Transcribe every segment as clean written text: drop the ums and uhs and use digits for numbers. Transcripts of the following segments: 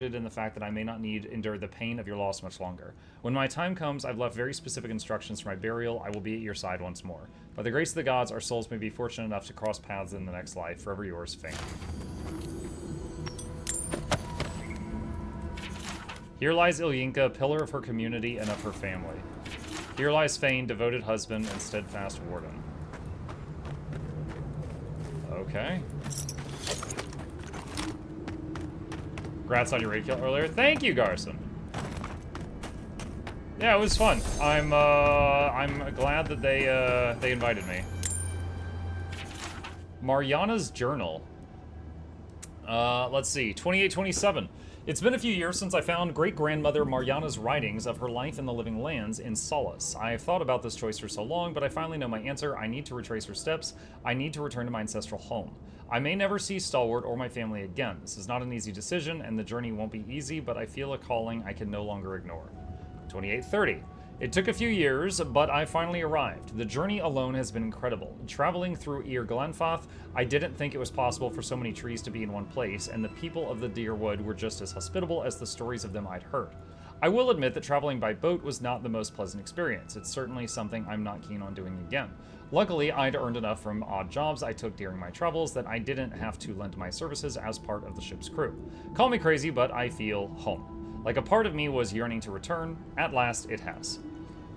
in the fact that I may not need endure the pain of your loss much longer. When my time comes, I've left very specific instructions for my burial. I will be at your side once more. By the grace of the gods, our souls may be fortunate enough to cross paths in the next life. Forever yours, Fane. Here lies Ilyinka, pillar of her community and of her family. Here lies Fane, devoted husband and steadfast warden. Okay. Congrats on your raid kill earlier. Thank you, Garson. Yeah, it was fun. I'm glad that they invited me. Mariana's journal. Let's see. 2827. It's been a few years since I found great-grandmother Mariana's writings of her life in the living lands in Solace. I have thought about this choice for so long, but I finally know my answer. I need to retrace her steps. I need to return to my ancestral home. I may never see Stalwart or my family again. This is not an easy decision, and the journey won't be easy, but I feel a calling I can no longer ignore. 2830. It took a few years, but I finally arrived. The journey alone has been incredible. Traveling through Ir Glenfath, I didn't think it was possible for so many trees to be in one place, and the people of the Deer Wood were just as hospitable as the stories of them I'd heard. I will admit that traveling by boat was not the most pleasant experience. It's certainly something I'm not keen on doing again. Luckily, I'd earned enough from odd jobs I took during my travels that I didn't have to lend my services as part of the ship's crew. Call me crazy, but I feel home. Like a part of me was yearning to return. At last, it has.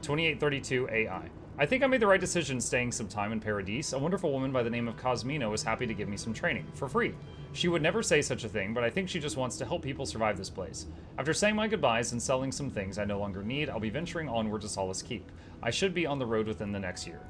2832 AI. I think I made the right decision staying some time in Paradise. A wonderful woman by the name of Cosmina was happy to give me some training, for free. She would never say such a thing, but I think she just wants to help people survive this place. After saying my goodbyes and selling some things I no longer need, I'll be venturing onward to Solace Keep. I should be on the road within the next year.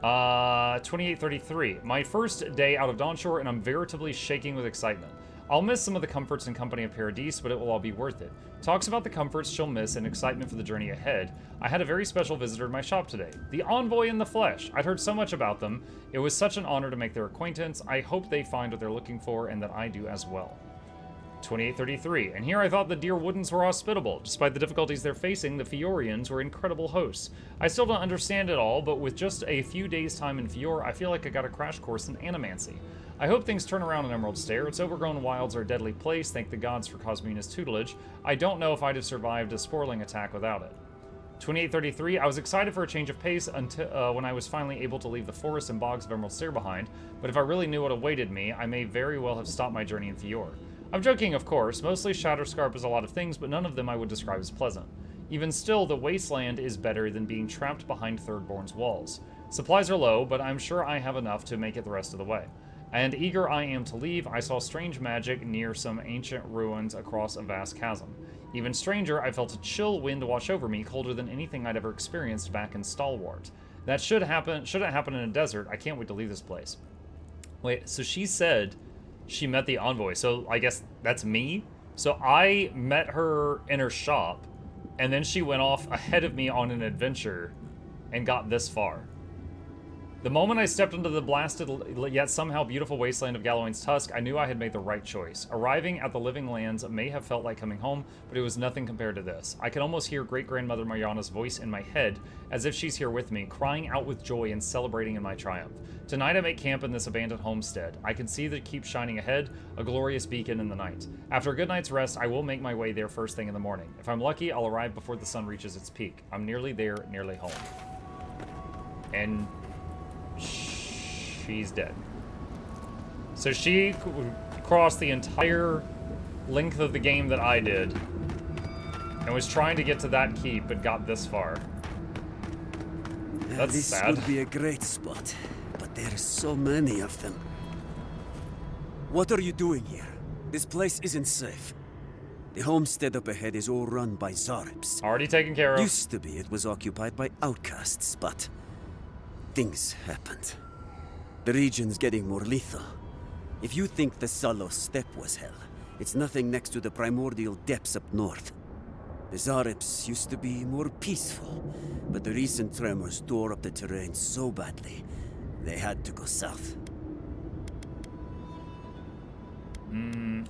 2833. My first day out of Dawnshore, and I'm veritably shaking with excitement. I'll miss some of the comforts and company of Paradise, but it will all be worth it. Talks about the comforts she'll miss and excitement for the journey ahead. I had a very special visitor in my shop today. The Envoy in the flesh. I'd heard so much about them. It was such an honor to make their acquaintance. I hope they find what they're looking for and that I do as well. 2833. And here I thought the Deer Woodens were hospitable. Despite the difficulties they're facing, the Fiorians were incredible hosts. I still don't understand it all, but with just a few days' time in Fior, I feel like I got a crash course in animancy. I hope things turn around in Emerald Stair. Its overgrown wilds are a deadly place, thank the gods for Cosmina's tutelage. I don't know if I'd have survived a sporling attack without it. 2833, I was excited for a change of pace until when I was finally able to leave the forests and bogs of Emerald Stair behind, but if I really knew what awaited me, I may very well have stopped my journey in Fior. I'm joking, of course. Mostly Shatterscarp is a lot of things, but none of them I would describe as pleasant. Even still, the wasteland is better than being trapped behind Thirdborn's walls. Supplies are low, but I'm sure I have enough to make it the rest of the way. And eager I am to leave, I saw strange magic near some ancient ruins across a vast chasm. Even stranger, I felt a chill wind wash over me, colder than anything I'd ever experienced back in Stalwart. That shouldn't happen in a desert. I can't wait to leave this place. Wait, so she said she met the Envoy, so I guess that's me? So I met her in her shop, and then she went off ahead of me on an adventure and got this far. The moment I stepped into the blasted yet somehow beautiful wasteland of Gallowayne's Tusk, I knew I had made the right choice. Arriving at the Living Lands may have felt like coming home, but it was nothing compared to this. I could almost hear great-grandmother Mariana's voice in my head, as if she's here with me, crying out with joy and celebrating in my triumph. Tonight I make camp in this abandoned homestead. I can see the keep shining ahead, a glorious beacon in the night. After a good night's rest, I will make my way there first thing in the morning. If I'm lucky, I'll arrive before the sun reaches its peak. I'm nearly there, nearly home. And she's dead. So she crossed the entire length of the game that I did and was trying to get to that keep, but got this far. That's this sad. Would be a great spot, but there are so many of them. What are you doing here? This place isn't safe. The homestead up ahead is all run by Zarps. Already taken care of. Used to be it was occupied by outcasts, but things happened. The region's getting more lethal. If you think the Salos Steppe was hell, it's nothing next to the primordial depths up north. The Zarps used to be more peaceful, but the recent tremors tore up the terrain so badly, they had to go south.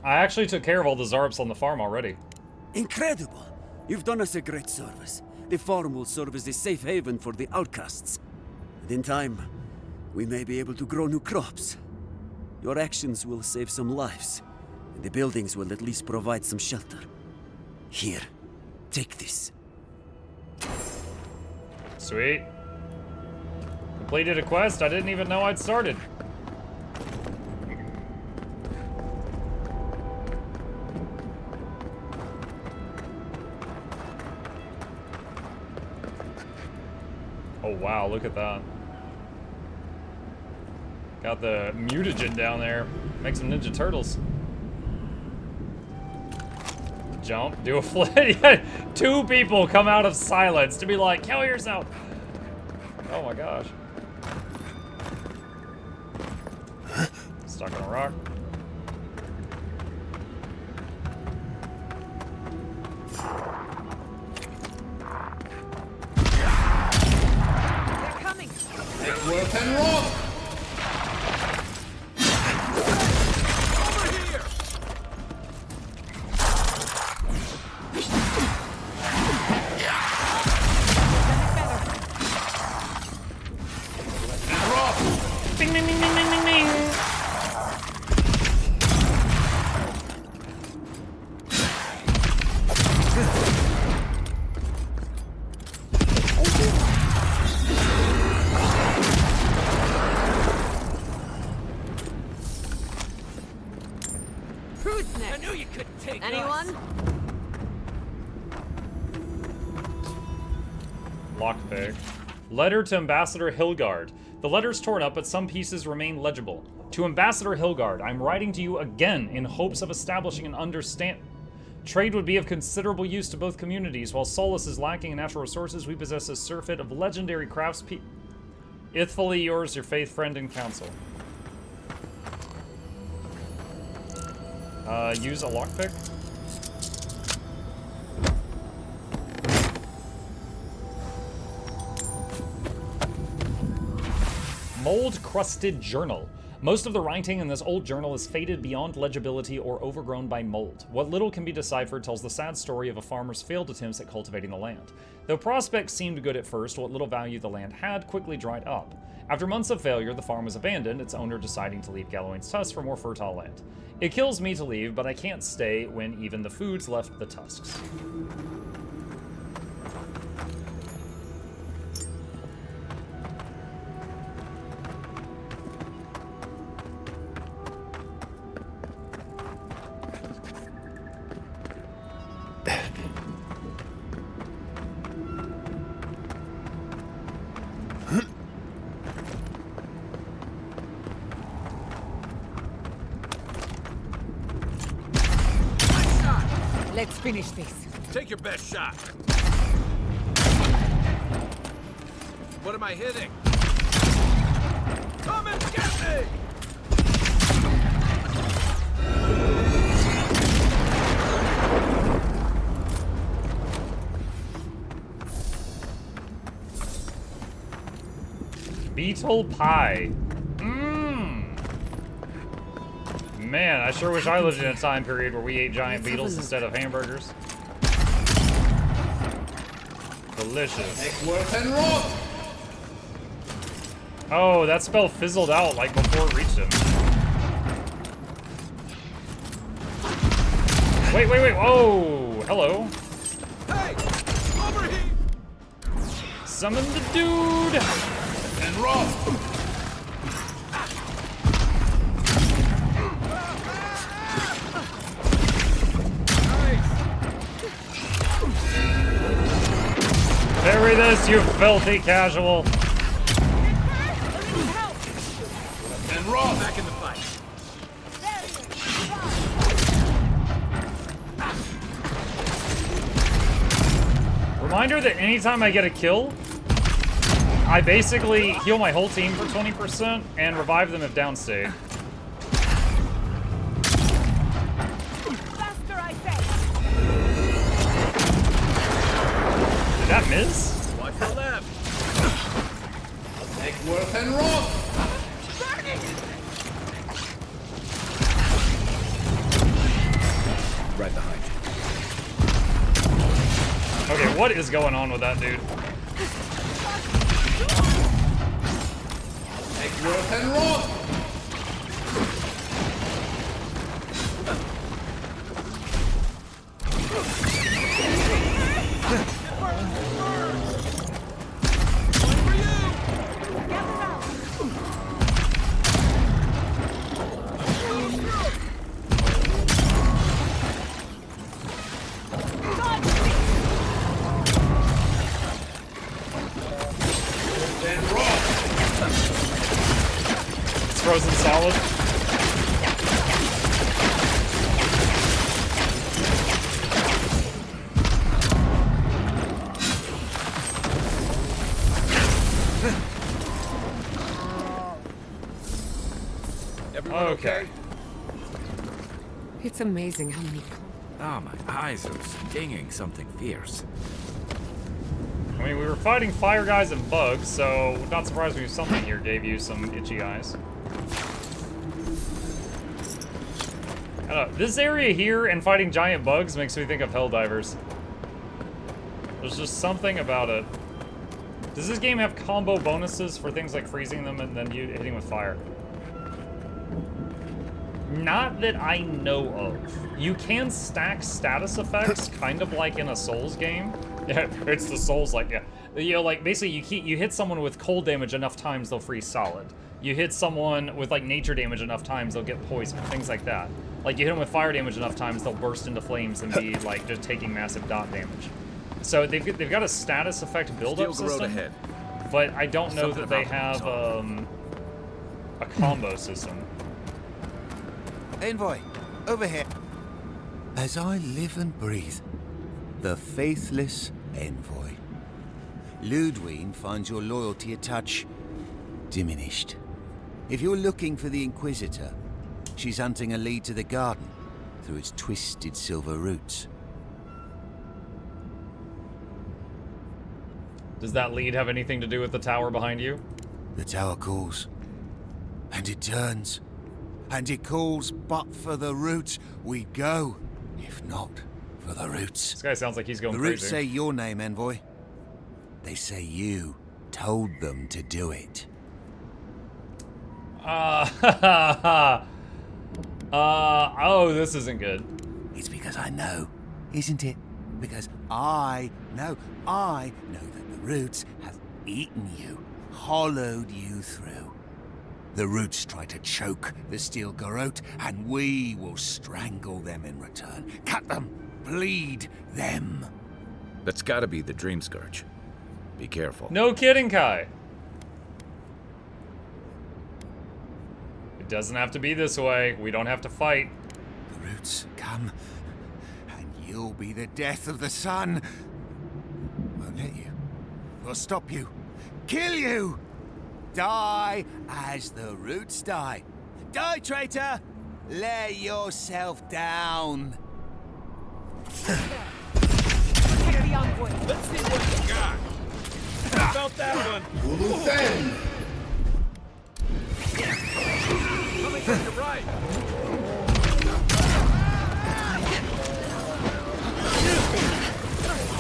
I actually took care of all the Zarps on the farm already. Incredible! You've done us a great service. The farm will serve as a safe haven for the outcasts. And in time, we may be able to grow new crops. Your actions will save some lives, The buildings will at least provide some shelter. Here, take this. Sweet. Completed a quest I didn't even know I'd started. Oh wow, look at that. Got the mutagen down there. Make some Ninja Turtles. Jump, do a flip. Yeah, 2 people come out of silence to be like, kill yourself. Oh my gosh. Stuck on a rock. They're coming. Make worth and rock! Over here! And rock! Bing, bing, bing, bing, bing, bing, bing. Who's I next? knew you couldn't take Anyone? us. Lockpick. Letter to Ambassador Hilgard. The letter's torn up, but some pieces remain legible. To Ambassador Hilgard, I'm writing to you again in hopes of establishing an understand. Trade would be of considerable use to both communities. While Solus is lacking in natural resources, we possess a surfeit of legendary craftspeople. Ithfully yours, your faith, friend, and counsel. Use a lockpick. Mold-crusted journal. Most of the writing in this old journal is faded beyond legibility or overgrown by mold. What little can be deciphered tells the sad story of a farmer's failed attempts at cultivating the land. Though prospects seemed good at first, what little value the land had quickly dried up. After months of failure, the farm was abandoned, its owner deciding to leave Gallowayne's tusks for more fertile land. It kills me to leave, but I can't stay when even the foods left the tusks. Let's finish this. Take your best shot. What am I hitting? Come and get me! Beetle pie. Mmm. Man, I sure wish I lived in a time period where we ate giant beetles instead of hamburgers. Delicious. Make worth and rock! Oh, that spell fizzled out like before it reached him. Wait, wait, wait. Whoa. Hello. Hey! Over here! Summon the dude. And rock! Bury this, you filthy casual. And rock! Back in the fight. Reminder that anytime I get a kill, I basically heal my whole team for 20% and revive them if downstage. Faster, I say. Did that miss? Watch the left. Make worth and rock! Right behind you. Okay, what is going on with that dude? Make worth and rock! frozen solid. Everyone okay? It's amazing how many. Oh, my eyes are stinging something fierce. I mean, we were fighting fire guys and bugs, so not surprised when something here gave you some itchy eyes. I don't know, this area here and fighting giant bugs makes me think of Helldivers. There's just something about it. Does this game have combo bonuses for things like freezing them and then you hitting with fire? Not that I know of. You can stack status effects, kind of like in a Souls game. Yeah, it's the Souls, like, yeah. You know, like, basically, you hit someone with cold damage enough times, they'll freeze solid. You hit someone with, like, nature damage enough times, they'll get poisoned, things like that. Like, you hit them with fire damage enough times, they'll burst into flames and be, like, just taking massive dot damage. So they've got a status effect build-up system, ahead. but I don't know Something that they about have, a combo system. Envoy, over here. As I live and breathe, the faithless Envoy. Ludwine finds your loyalty a touch diminished. If you're looking for the Inquisitor, she's hunting a lead to the garden through its twisted silver roots. Does that lead have anything to do with the tower behind you? The tower calls, and it turns, and it calls, but for the roots we go, if not for the roots. This guy sounds like he's going The crazy. roots say your name, Envoy. They say you told them to do it. Oh, this isn't good. It's because I know, isn't it? Because I know that the roots have eaten you, hollowed you through. The roots try to choke the steel garrote, and we will strangle them in return. Cut them, bleed them. That's gotta be the Dream Scourge. Be careful. No kidding, Kai. It doesn't have to be this way. We don't have to fight. The roots come, and you'll be the death of the sun. Won't let you. We'll stop you. Kill you! Die as the roots die. Die, traitor! Lay yourself down. Protect the envoy. Let's see what you got. How about that one? Coming from your right.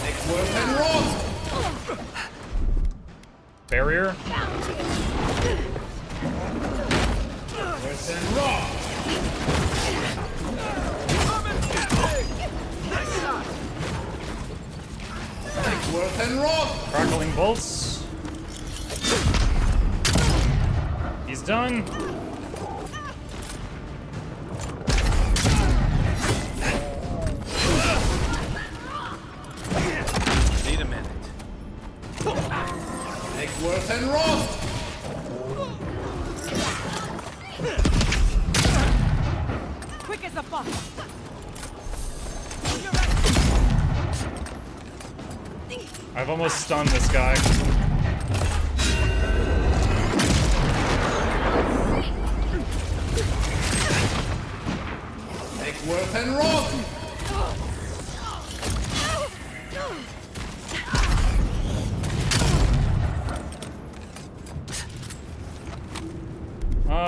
Next word and rot. Barrier. Word and rot. Nice shot. Next word and rot. Crackling bolts. He's done. Need a minute. Next word and rot. Quick as a fox. I've almost stunned this guy. Next word and rot.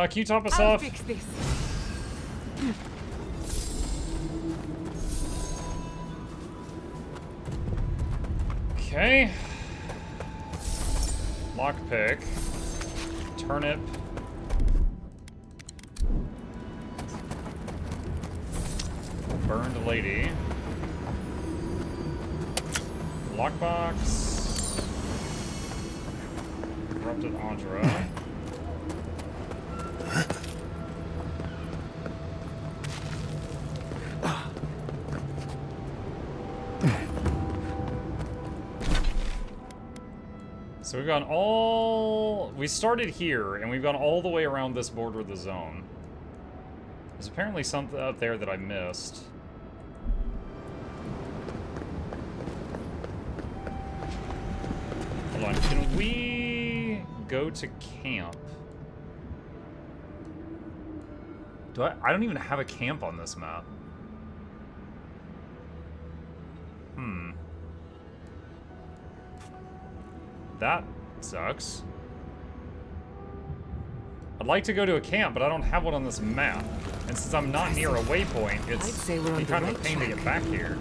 Can you top us I'll off? fix this. Okay. Lockpick. Turnip. Burned lady. Lockbox. Corrupted Andra. So we've gone all... We started here, and we've gone all the way around this border of the zone. There's apparently something up there that I missed. Hold on, can we go to camp? I don't even have a camp on this map. That sucks. I'd like to go to a camp, but I don't have one on this map. And since I'm not near a waypoint, I'd say we're on the kind of a right pain to track. get back here.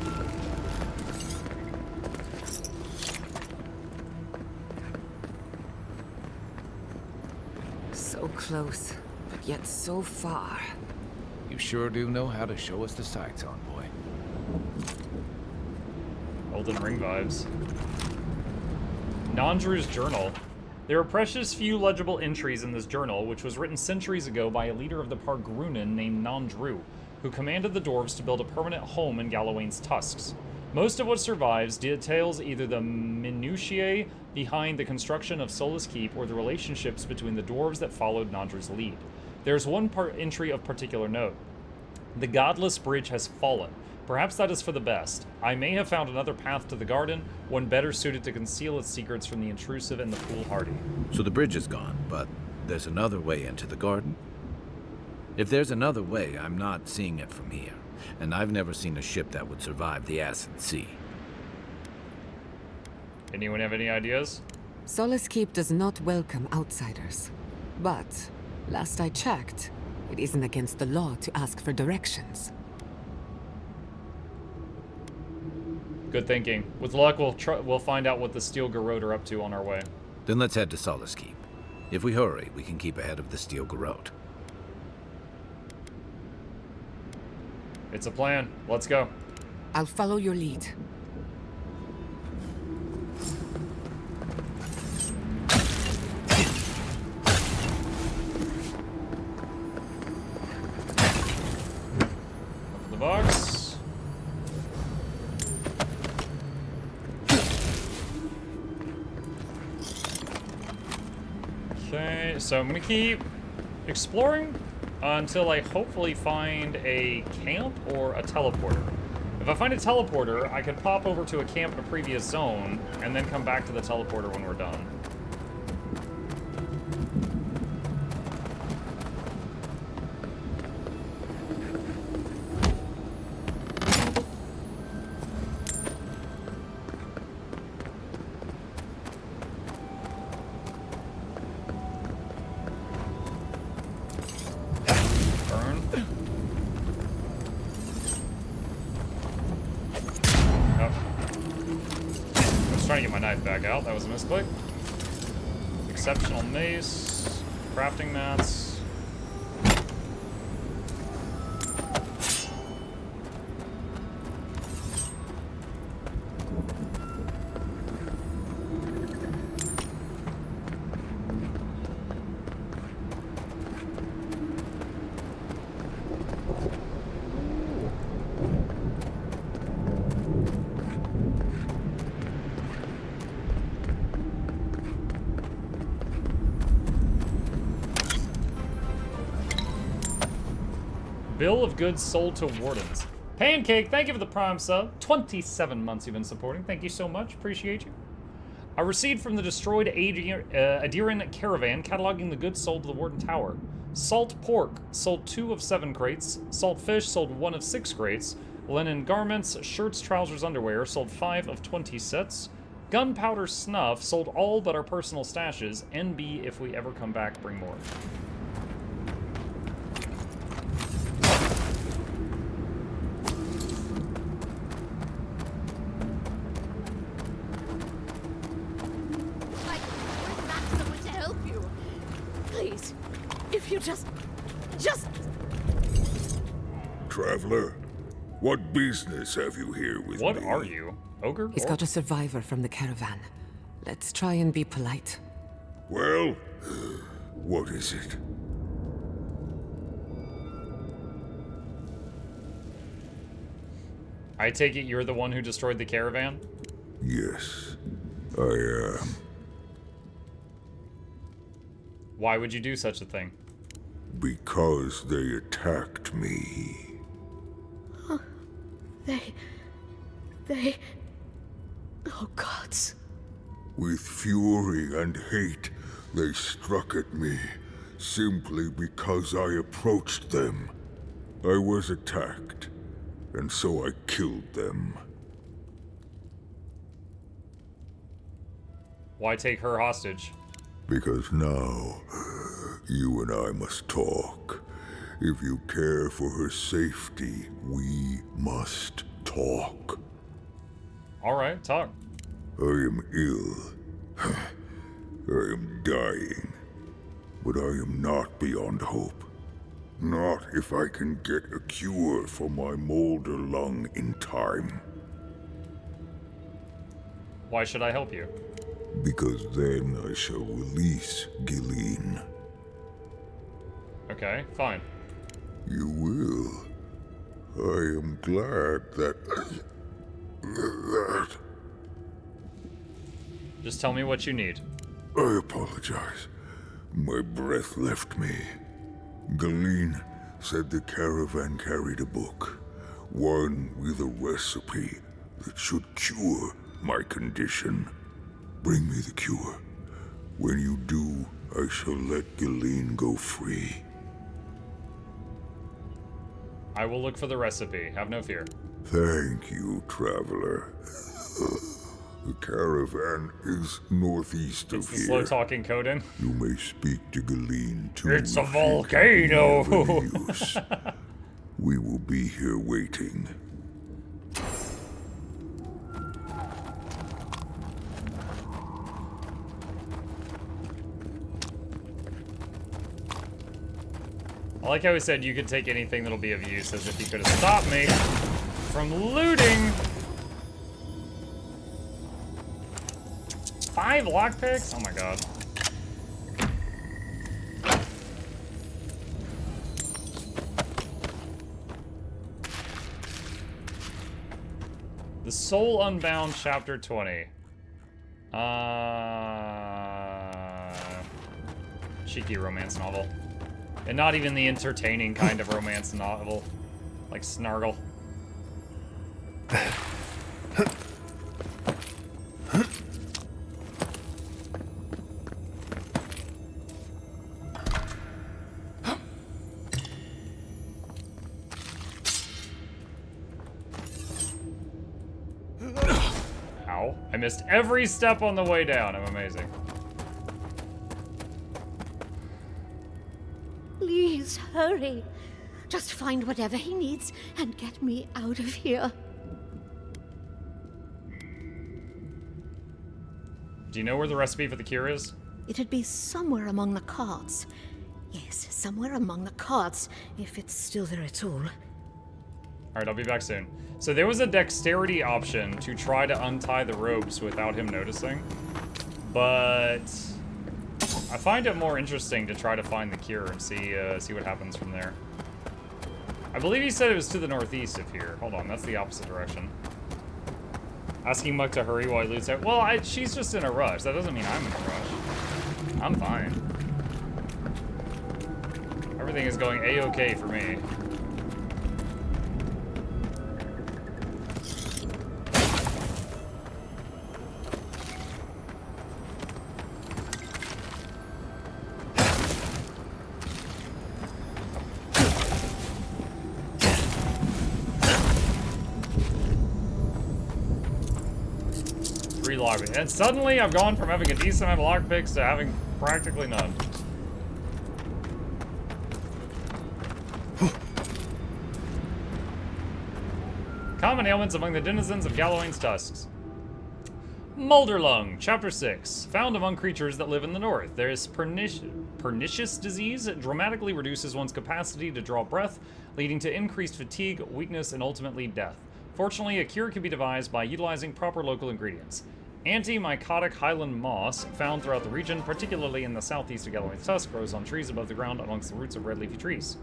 So close, but yet so far. You sure do know how to show us the sights, Envoy. Elden Ring vibes. Nandru's journal. There are precious few legible entries in this journal, which was written centuries ago by a leader of the Pargrunan named Nandru, who commanded the dwarves to build a permanent home in Galawain's tusks. Most of what survives details either the minutiae behind the construction of Solace Keep or the relationships between the dwarves that followed Nandru's lead. There's one entry of particular note. The godless bridge has fallen. Perhaps that is for the best. I may have found another path to the garden, one better suited to conceal its secrets from the intrusive and the foolhardy. So the bridge is gone, but there's another way into the garden? If there's another way, I'm not seeing it from here. And I've never seen a ship that would survive the acid sea. Anyone have any ideas? Solace Keep does not welcome outsiders. But, last I checked, it isn't against the law to ask for directions. Good thinking. With luck, we'll find out what the Steel Garrote are up to on our way. Then let's head to Solace Keep. If we hurry, we can keep ahead of the Steel Garrote. It's a plan. Let's go. I'll follow your lead. Open the box. Okay, so I'm gonna keep exploring until I hopefully find a camp or a teleporter. If I find a teleporter, I can pop over to a camp in a previous zone and then come back to the teleporter when we're done. Trying to get my knife back out. That was a misclick. Exceptional mace. Crafting mats. Bill of goods sold to wardens. Pancake, thank you for the prime sub. 27 months you've been supporting. Thank you so much. Appreciate you. I received from the destroyed Adiran caravan cataloging the goods sold to the Warden Tower. Salt pork sold 2 of 7 crates. Salt fish sold 1 of 6 crates. Linen garments, shirts, trousers, underwear sold 5 of 20 sets. Gunpowder snuff sold all but our personal stashes. NB, if we ever come back, bring more. If you just... Traveler, what business have you here with me? What are you? Ogre? He's got a survivor from the caravan. Let's try and be polite. Well, what is it? I take it you're the one who destroyed the caravan? Yes, I am. Why would you do such a thing? Because they attacked me. They... Oh, gods. With fury and hate, they struck at me, simply because I approached them. I was attacked, and so I killed them. Why take her hostage? Because now, you and I must talk. If you care for her safety, we must talk. Alright, talk. I am ill. I am dying. But I am not beyond hope. Not if I can get a cure for my molder lung in time. Why should I help you? Because then I shall release Gilleen. Okay, fine. You will. I am glad that... Just tell me what you need. I apologize. My breath left me. Gilleen said the caravan carried a book. One with a recipe that should cure my condition. Bring me the cure. When you do, I shall let Gilleen go free. I will look for the recipe. Have no fear. Thank you, traveler. The caravan is northeast of It's the here. slow-talking Coden. You may speak to Gilleen too. It's a if you can be volcano! of any use. We will be here waiting. I like how he said you could take anything that'll be of use, as if he could have stopped me from looting. 5 lockpicks? Oh my god. The Soul Unbound, Chapter 20. Cheeky romance novel. And not even the entertaining kind of romance novel. Like Snargle. Ow. I missed every step on the way down. I'm amazing. Please, hurry. Just find whatever he needs and get me out of here. Do you know where the recipe for the cure is? It'd be somewhere among the cards. Yes, somewhere among the cards, if it's still there at all. Alright, I'll be back soon. So there was a dexterity option to try to untie the ropes without him noticing. But I find it more interesting to try to find the cure and see what happens from there. I believe he said it was to the northeast of here. Hold on, that's the opposite direction. Asking Muck to hurry while he loots out. Well, she's just in a rush. That doesn't mean I'm in a rush. I'm fine. Everything is going A-okay for me. And suddenly I've gone from having a decent amount of lockpicks to having practically none. Common ailments among the denizens of Gallowayne's tusks. Mulderlung, Chapter 6. Found among creatures that live in the north. There is pernicious disease. It dramatically reduces one's capacity to draw breath, leading to increased fatigue, weakness, and ultimately death. Fortunately, a cure can be devised by utilizing proper local ingredients. Anti-mycotic highland moss, found throughout the region, particularly in the southeast of Gallowayne's Tusk, grows on trees above the ground amongst the roots of red leafy trees.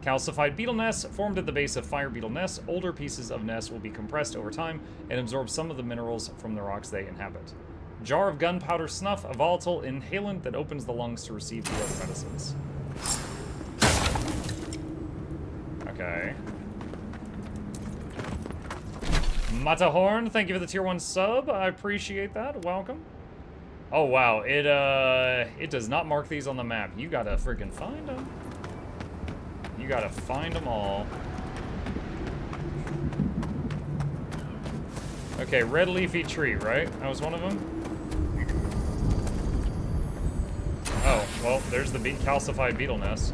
Calcified beetle nests, formed at the base of fire beetle nests. Older pieces of nests will be compressed over time and absorb some of the minerals from the rocks they inhabit. Jar of gunpowder snuff, a volatile inhalant that opens the lungs to receive the other medicines. Okay. Matahorn, thank you for the tier 1 sub. I appreciate that. Welcome. Oh wow, it does not mark these on the map. You gotta freaking find them. You gotta find them all. Okay, red leafy tree, right? That was one of them? Oh, well, there's the calcified beetle nest.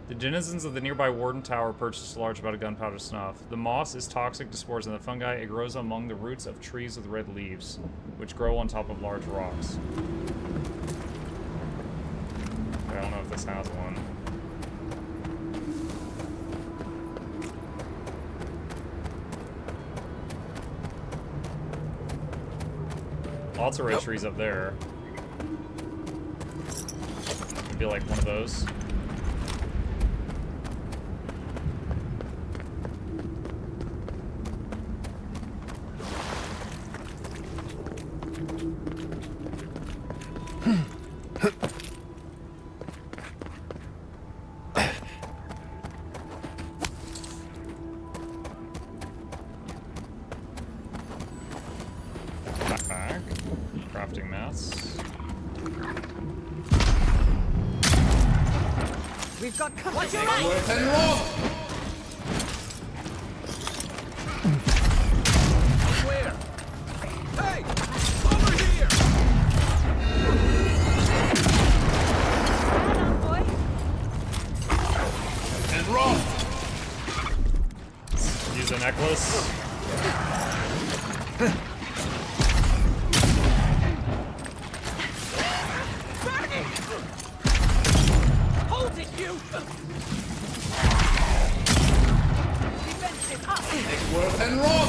The denizens of the nearby Warden Tower purchased a large amount of gunpowder snuff. The moss is toxic to spores and the fungi. It grows among the roots of trees with red leaves, which grow on top of large rocks. I don't know if this has one. Lots of red trees up there. It'd be like one of those. Crafting mats. We've got company. What's your right? Where? Hey! Over here! Stand on, boy. And roll! Use a necklace. Hold it, you! Defense is up! Make worth and roll!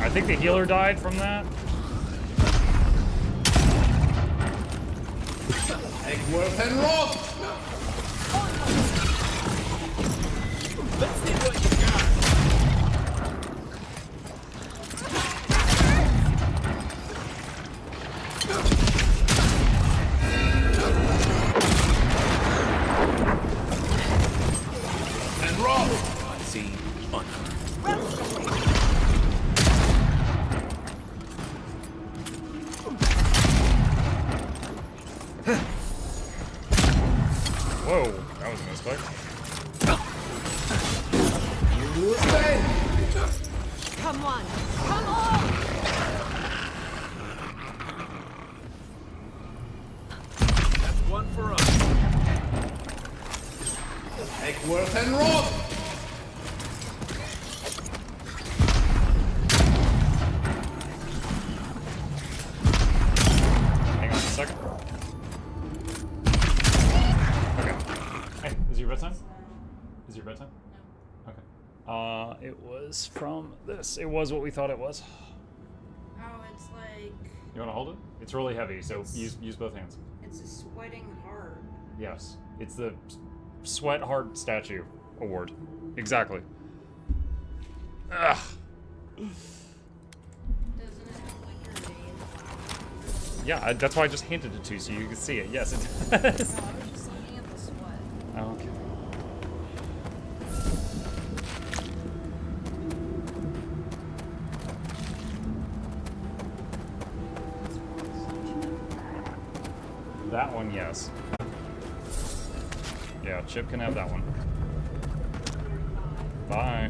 I think the healer died from that. Make worth and roll! Let's see what you got! And roll! Unseen, unheard. Whoa, that was a misclick. Come on! Come on! That's one for us. Make worth and roll! Hang on a second. Okay. Hey, is your bedtime? Is your bedtime? No. Okay. It was from this. It was what we thought it was. Oh, it's like... You want to hold it? It's really heavy, so use both hands. It's a sweating heart. Yes. It's the Sweat Heart Statue Award. Exactly. Ugh. Doesn't it have like your name? Yeah, that's why I just handed it to you so you can see it. Yes, it does. No, I was just looking at the sweat. Oh, okay. That one, yes. Yeah, Chip can have that one. Bye.